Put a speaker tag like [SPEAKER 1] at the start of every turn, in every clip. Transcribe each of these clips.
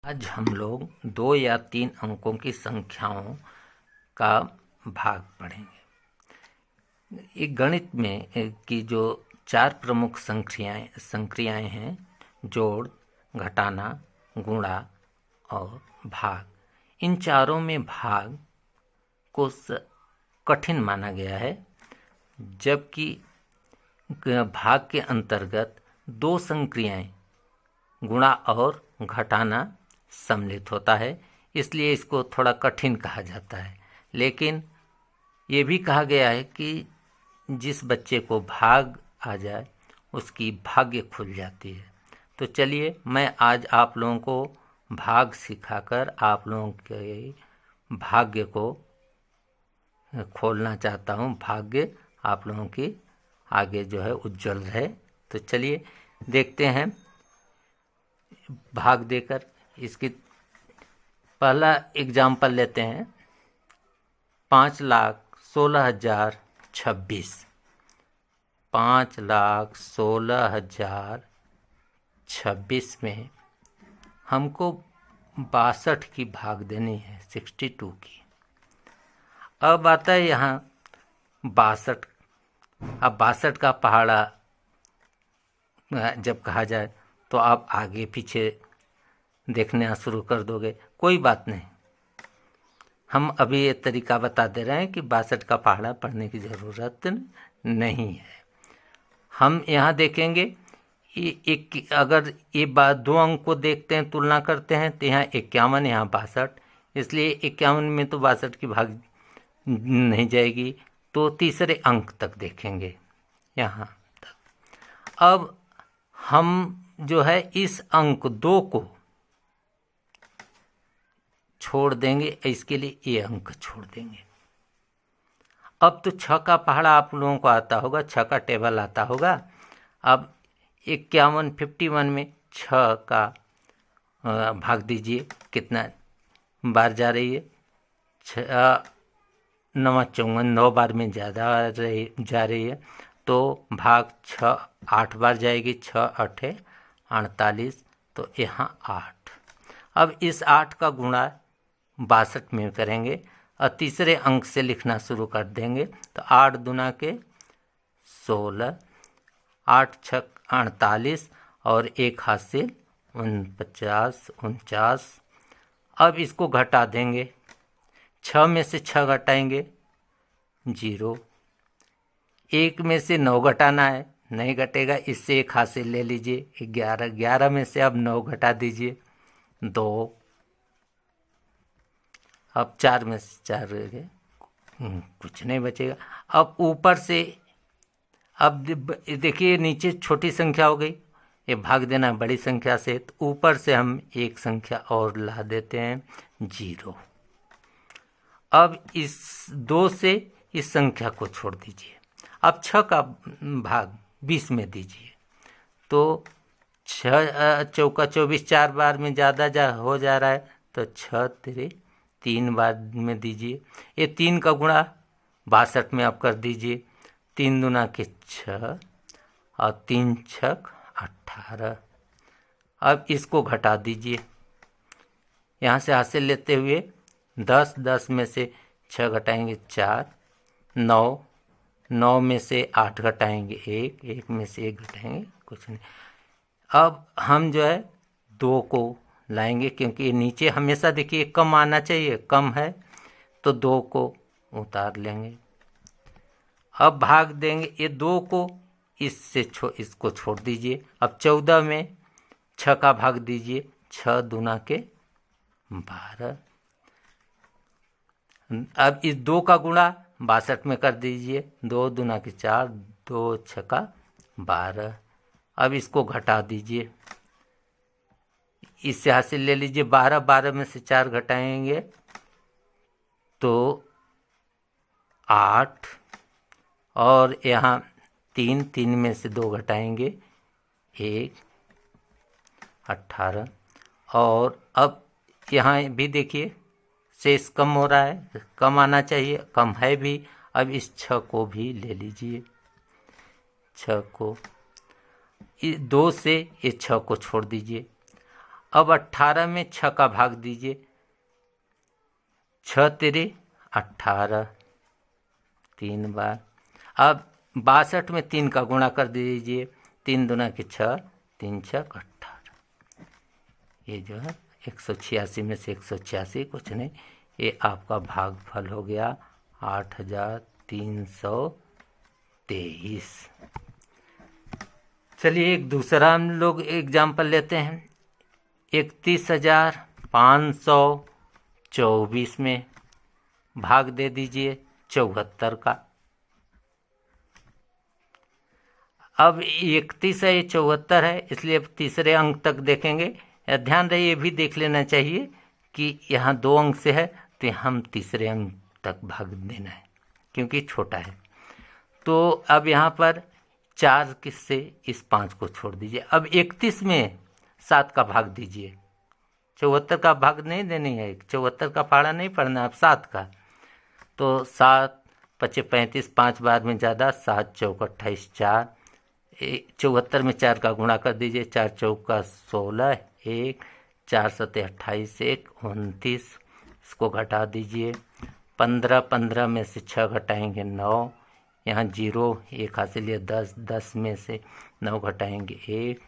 [SPEAKER 1] आज हम लोग 2 या 3 अंकों की संख्याओं का भाग पढ़ेंगे। एक गणित में की जो 4 प्रमुख संक्रियाएं हैं, जोड़, घटाना, गुणा और भाग। इन चारों में भाग को कठिन माना गया है, जबकि भाग के अंतर्गत 2 संक्रियाएं गुणा और घटाना सम्मिलित होता है, इसलिए इसको थोड़ा कठिन कहा जाता है। लेकिन ये भी कहा गया है कि जिस बच्चे को भाग आ जाए उसकी भाग्य खुल जाती है। तो चलिए, मैं आज आप लोगों को भाग सिखाकर आप लोगों के भाग्य को खोलना चाहता हूँ। भाग्य आप लोगों की आगे जो है उज्जवल रहे। तो चलिए देखते हैं भाग देकर। इसकी पहला एग्जाम्पल लेते हैं। 5,16,026। 5,16,026 में हमको 62 की भाग देनी है, 62 की। अब आता है यहाँ 62। अब 62 का पहाड़ा जब कहा जाए तो आप आगे पीछे देखना शुरू कर दोगे। कोई बात नहीं, हम अभी ये तरीका बता दे रहे हैं कि 62 का पहाड़ा पढ़ने की ज़रूरत नहीं है। हम यहाँ देखेंगे अगर ये 2 अंक को देखते हैं, तुलना करते हैं, तो यहाँ 51, यहाँ 62, इसलिए 51 में तो 62 की भाग नहीं जाएगी, तो तीसरे अंक तक देखेंगे यहाँ तक। अब हम जो है इस अंक 2 को छोड़ देंगे, इसके लिए ये अंक छोड़ देंगे। अब तो 6 का पहाड़ा आप लोगों को आता होगा, 6 का टेबल आता होगा। अब 51 में 6 का भाग दीजिए, कितना बार जा रही है? 6 9 54, 9 बार में ज़्यादा जा रही है, तो भाग 6 8 बार जाएगी। 6 8 48, तो यहाँ 8। अब इस 8 का गुणा 62 में करेंगे और तीसरे अंक से लिखना शुरू कर देंगे। तो 8 दूना के 16, 8 6 48 और 1 हाथ से 49। अब इसको घटा देंगे। 6 में से 6 घटाएंगे 0। 1 में से 9 घटाना है, नहीं घटेगा, इससे 1 हाथ से ले लीजिए। 11 में से अब 9 घटा दीजिए 2। अब 4 में से 4 रह गए, कुछ नहीं बचेगा। अब ऊपर से अब देखिए नीचे छोटी संख्या हो गई, ये भाग देना बड़ी संख्या से, तो ऊपर से हम एक संख्या और ला देते हैं 0। अब इस 2 से इस संख्या को छोड़ दीजिए। अब 6 का भाग 20 में दीजिए, तो 6 चौका 24, 4 बार में ज़्यादा हो जा रहा है, तो 6 3 3 बार में दीजिए। ये 3 का गुणा 62 में आप कर दीजिए। 3 दूना के 6 और 3 6 18। अब इसको घटा दीजिए, यहाँ से हासिल लेते हुए 10 में से 6 घटाएंगे 4। 9 में से 8 घटाएंगे 1 में से 1 घटाएंगे कुछ नहीं। अब हम जो है 2 को लाएंगे, क्योंकि ये नीचे हमेशा देखिए कम आना चाहिए, कम है, तो 2 को उतार लेंगे। अब भाग देंगे ये 2 को, इसको छोड़ दीजिए। अब 14 में 6 का भाग दीजिए। 6 दूना के 12। अब इस 2 का गुणा 62 में कर दीजिए। 2 दूना के 4, 2 6 का 12। अब इसको घटा दीजिए, इससे हासिल ले लीजिए 12 में से 4 घटाएंगे तो 8, और यहाँ 3 में से 2 घटाएंगे 1 18। और अब यहाँ भी देखिए शेष कम हो रहा है, कम आना चाहिए, कम है भी। अब इस 6 को भी ले लीजिए। 6 को 2 से ये 6 को छोड़ दीजिए। अब 18 में 6 का भाग दीजिए, 6 तेरे 18, 3 बार। अब 62 में 3 का गुणा कर दीजिए, 3 दूना के 6, 3 छक 18। ये जो है 186 में से 186 कुछ नहीं, ये आपका भागफल हो गया 8323। चलिए एक दूसरा हम लोग एग्जाम्पल लेते हैं। 31,524 में भाग दे दीजिए 74 का। अब 31 है, ये 74 है, इसलिए अब तीसरे अंक तक देखेंगे। ध्यान रहे ये भी देख लेना चाहिए कि यहाँ 2 अंक से है तो हम तीसरे अंक तक भाग देना है क्योंकि छोटा है। तो अब यहाँ पर 4 किससे, इस 5 को छोड़ दीजिए। अब 31 में 7 का भाग दीजिए, 74 का भाग नहीं देनी है, 74 का पहाड़ा नहीं पढ़ना, अब 7 का। तो 7 पचे 35, 5 बार में ज़्यादा, 7 चौक 28, 4 74 में 4 का गुणा कर दीजिए, 4 चौका 16, 1 4 सते 28, 1 29, इसको घटा दीजिए। 15, 15 में से 6 घटाएंगे 9, यहाँ 0 1 हासिल लिया, 10, 10 में से 9 घटाएंगे 1।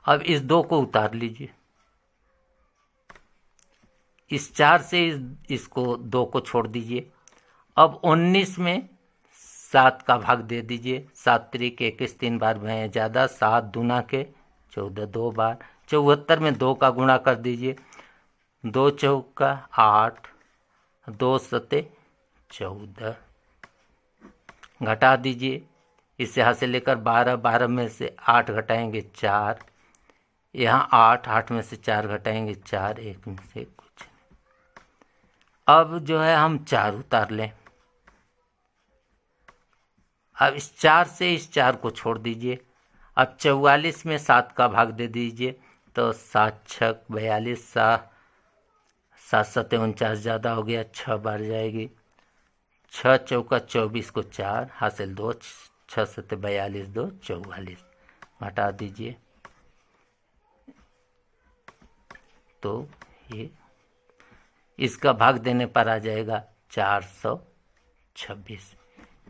[SPEAKER 1] अब इस 2 को उतार लीजिए, इस 4 से इसको 2 को छोड़ दीजिए। अब 19 में 7 का भाग दे दीजिए, 7 त्रिक 21, 3 बार में ज़्यादा, 7 दूना के 14, 2 बार। 74 में 2 का गुणा कर दीजिए, 2 चौका 8, 2 सते 14, घटा दीजिए। इससे यहाँ से लेकर 12, 12 में से 8 घटाएंगे 4, यहाँ 8, 8 में से 4 घटाएंगे 4, 1 में से कुछ नहीं। अब जो है हम 4 उतार लें। अब इस 4 से इस 4 को छोड़ दीजिए। अब 44 में 7 का भाग दे दीजिए, तो 7 छक 42, 7 सते 49 ज़्यादा हो गया, 6 बार जाएगी। 6 चौका 24 को 4 हासिल 2, 6 सते 42, 2 44, घटा दीजिए। तो ये इसका भाग देने पर आ जाएगा 426।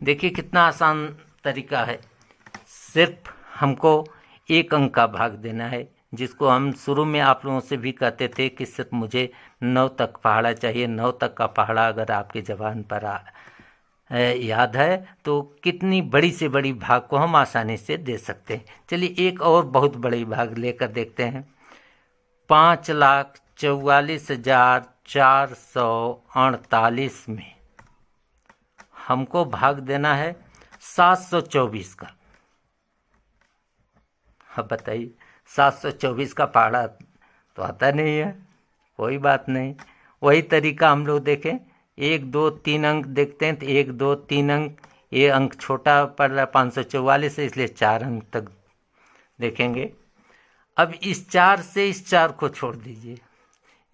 [SPEAKER 1] देखिए कितना आसान तरीका है, सिर्फ हमको एक अंक का भाग देना है, जिसको हम शुरू में आप लोगों से भी कहते थे कि सिर्फ मुझे 9 तक पहाड़ा चाहिए। 9 तक का पहाड़ा अगर आपकी ज़बान पर याद है तो कितनी बड़ी से बड़ी भाग को हम आसानी से दे सकते हैं। चलिए एक और बहुत बड़ी भाग लेकर देखते हैं। 5,44,448 में हमको भाग देना है 724 का। अब बताइए 724 का पहाड़ा तो आता नहीं है, कोई बात नहीं, वही तरीका हम लोग देखें। 1 2 3 अंक देखते हैं तो 1 2 3 अंक, ये अंक छोटा पड़ रहा है 544 है, इसलिए 4 अंक तक देखेंगे। अब इस 4 से इस 4 को छोड़ दीजिए,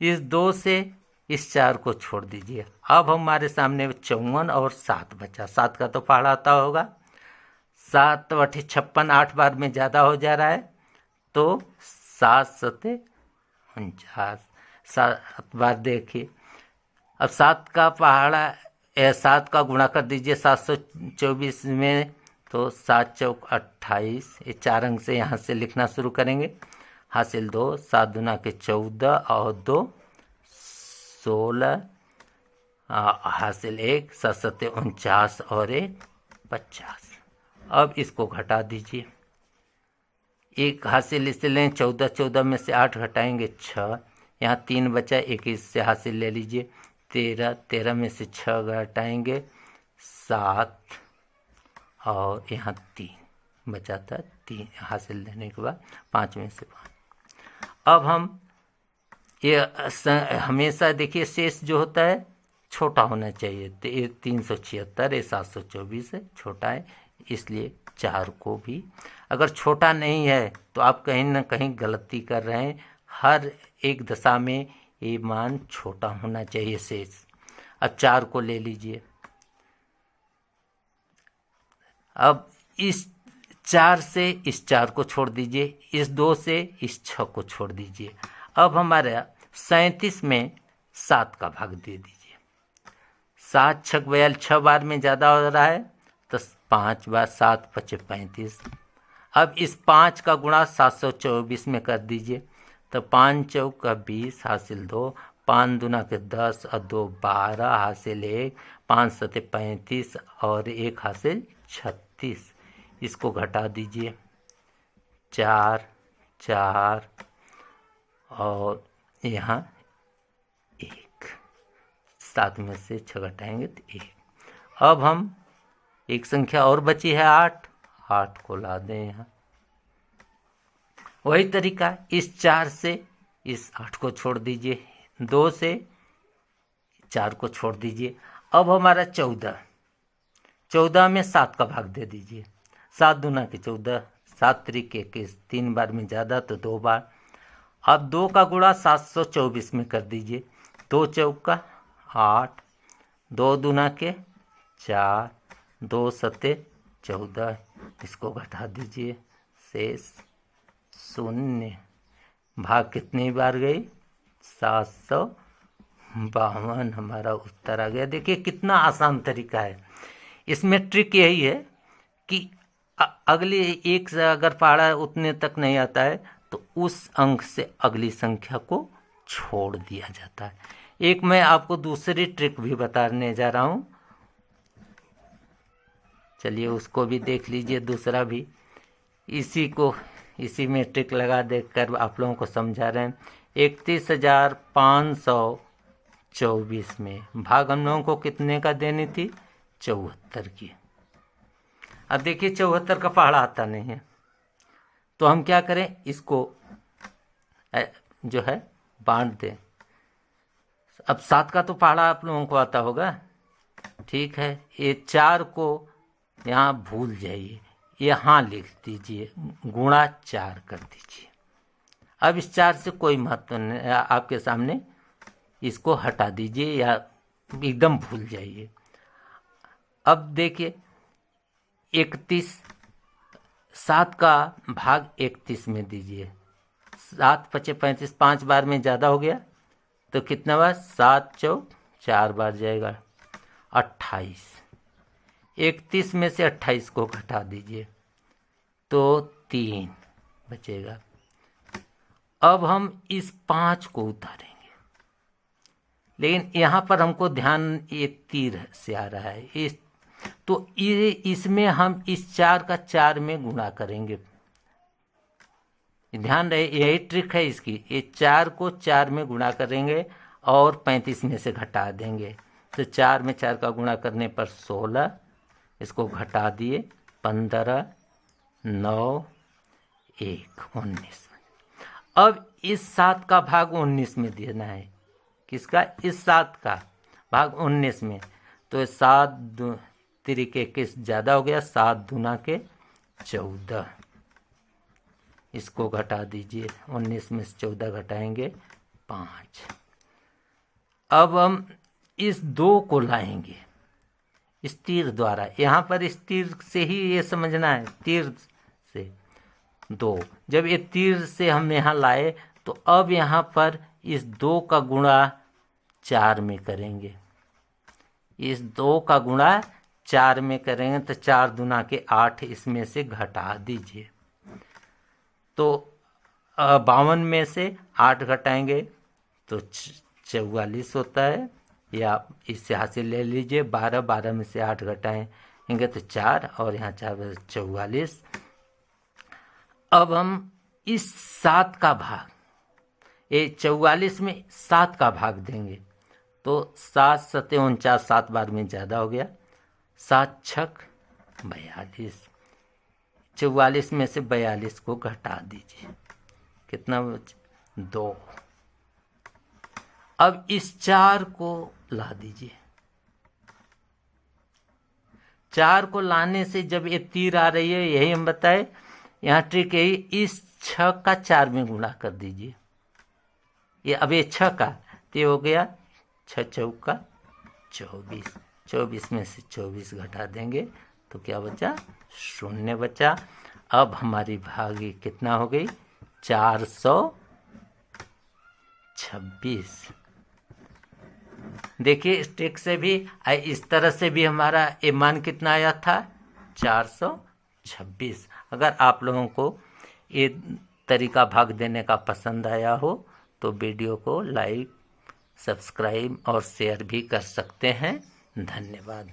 [SPEAKER 1] इस 2 से इस 4 को छोड़ दीजिए। अब हमारे सामने 54 और 7 बचा। 7 का तो पहाड़ा आता होगा, 7 8 56, 8 बार में ज़्यादा हो जा रहा है, तो 7 सते 49, 7 बार देखिए। अब 7 का पहाड़ा 7 का गुणा कर दीजिए 724 में, तो 7 चौक 28, ये 4 अंक से यहाँ से लिखना शुरू करेंगे। हासिल 2, 7 दूना के 14 और 2 16, हासिल 1, 7 सते 49 और 1 50। अब इसको घटा दीजिए, 1 हासिल इससे लें 14, 14 में से 8 घटाएंगे 6, यहाँ 3 बचा, 21 से हासिल ले लीजिए 13, 13 में से 6 घटाएंगे 7 और यहाँ 3 बचा था, 3 हासिल लेने के बाद 5 में से 5। अब हम ये हमेशा देखिए शेष जो होता है छोटा होना चाहिए, तो ये 376, ये 724 है, छोटा है, इसलिए 4 को भी अगर छोटा नहीं है तो आप कहीं ना कहीं गलती कर रहे हैं। हर एक दशा में ये मान छोटा होना चाहिए शेष। अब 4 को ले लीजिए। अब इस 4 से इस 4 को छोड़ दीजिए, इस 2 से इस 6 को छोड़ दीजिए। अब हमारा 37 में 7 का भाग दे दीजिए। 7 छक 42, 6 बार में ज़्यादा हो रहा है तो 5 बार, 7 पचे 35। अब इस 5 का गुणा 724 में कर दीजिए, तो 5 चौका 20 हासिल 2, 5 दूना के 10 और 2 12 हासिल 1, 5 सते 35 और 1 हासिल 36। इसको घटा दीजिए, 4 4 और यहाँ 1, 7 में से 6 घटाएंगे तो 1। अब हम एक संख्या और बची है 8, 8 को ला दें यहाँ। वही तरीका, इस 4 से इस 8 को छोड़ दीजिए, 2 से 4 को छोड़ दीजिए। अब हमारा 14, 14 में 7 का भाग दे दीजिए। 7 दूना के 14, 7 त्रिक 21, 3 बार में ज़्यादा तो 2 बार। अब 2 का गुणा 724 में कर दीजिए, 2 चौका 8, 2 दूना के 4, 2 सते 14। इसको घटा दीजिए, शेष 0। भाग कितनी बार गई? 752 हमारा उत्तर आ गया। देखिए कितना आसान तरीका है। इसमें ट्रिक यही है कि अगले एक से अगर पहाड़ा उतने तक नहीं आता है तो उस अंक से अगली संख्या को छोड़ दिया जाता है। एक मैं आपको दूसरी ट्रिक भी बताने जा रहा हूँ, चलिए उसको भी देख लीजिए। दूसरा भी इसी में ट्रिक लगा देकर आप लोगों को समझा रहे हैं। 31,524 में भाग हम लोगों को कितने का देनी थी? 74 की। अब देखिए 74 का पहाड़ा आता नहीं है तो हम क्या करें, इसको जो है बांट दें। अब 7 का तो पहाड़ा आप लोगों को आता होगा, ठीक है। ये 4 को यहाँ भूल जाइए, यहाँ लिख दीजिए, गुणा 4 कर दीजिए। अब इस 4 से कोई महत्व नहीं, आपके सामने इसको हटा दीजिए या एकदम भूल जाइए। अब देखिए 31, 7 का भाग 31 में दीजिए। 7 पचे 35, 5 बार में ज़्यादा हो गया तो कितना बार? 7 चौक 4 बार जाएगा, 28। 31 में से 28 को घटा दीजिए तो 3 बचेगा। अब हम इस 5 को उतारेंगे, लेकिन यहाँ पर हमको ध्यान ये तीर से आ रहा है, तो इसमें हम इस 4 का 4 में गुणा करेंगे। ध्यान रहे यही ट्रिक है इसकी। ये 4 को 4 में गुणा करेंगे और 35 में से घटा देंगे, तो 4 में 4 का गुणा करने पर 16, इसको घटा दिए 15, 9, 1, 19। अब इस 7 का भाग 19 में देना है। किसका? इस 7 का भाग 19 में। तो 7 त्रिक 21 ज़्यादा हो गया, 7 दूना के 14। इसको घटा दीजिए, 19 में से 14 घटाएंगे 5। अब हम इस 2 को लाएंगे इस तीर द्वारा। यहाँ पर इस तीर से ही ये समझना है, तीर से 2। जब ये तीर से हम यहाँ लाए तो अब यहाँ पर इस 2 का गुणा 4 में करेंगे। इस 2 का गुणा 4 में करेंगे तो 4 दूना के 8, इसमें से घटा दीजिए। तो 52 में से 8 घटाएंगे तो 44 होता है, या इससे हासिल ले लीजिए 12, 12 में से 8 घटाएंगे तो 4 और यहाँ 4 44। अब हम इस 7 का भाग, ये 44 में 7 का भाग देंगे तो 7 सते 49, 7 बार में ज़्यादा हो गया, 7 छक 42। 44 में से 42 को घटा दीजिए, कितना बचे? 2। अब इस 4 को ला दीजिए। 4 को लाने से जब ये तीर आ रही है, यही हम बताए, यहाँ ट्रिक यही, इस 6 का 4 में गुणा कर दीजिए। ये अब ये 6 का ये हो गया 6 चौका 24। 24 में से 24 घटा देंगे तो क्या बचा? 0 बचा। अब हमारी भागी कितना हो गई 426। देखिए इस ट्रिक से भी इस तरह से भी हमारा ये मान कितना आया था 426। अगर आप लोगों को ये तरीका भाग देने का पसंद आया हो तो वीडियो को लाइक, सब्सक्राइब और शेयर भी कर सकते हैं। धन्यवाद।